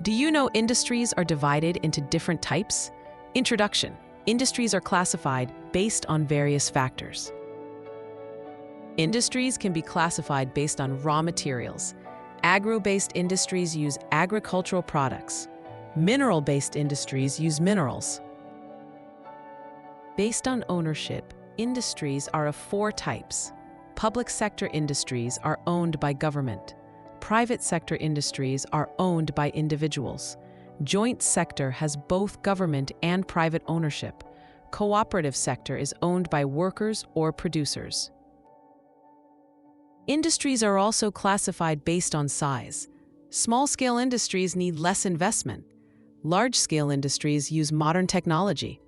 Do you know industries are divided into different types? Introduction. Industries are classified based on various factors. Industries can be classified based on raw materials. Agro-based industries use agricultural products. Mineral-based industries use minerals. Based on ownership, industries are of 4 types. Public sector industries are owned by government. Private sector industries are owned by individuals. Joint sector has both government and private ownership. Cooperative sector is owned by workers or producers. Industries are also classified based on size. Small-scale industries need less investment. Large-scale industries use modern technology.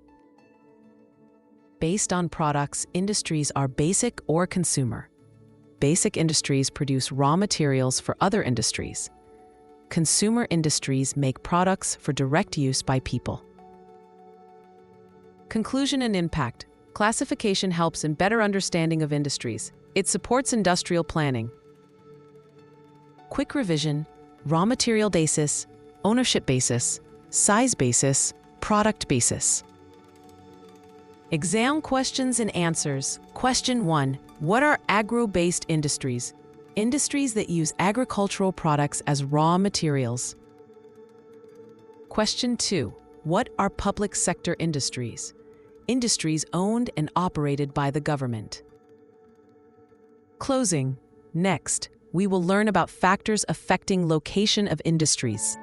Based on products, industries are basic or consumer. Basic industries produce raw materials for other industries. Consumer industries make products for direct use by people. Conclusion and impact. Classification helps in better understanding of industries. It supports industrial planning. Quick revision: raw material basis, ownership basis, size basis, product basis. Exam questions and answers. Question 1. What are agro-based industries? Industries that use agricultural products as raw materials. Question 2. What are public sector industries? Industries owned and operated by the government. Closing. Next, we will learn about factors affecting location of industries.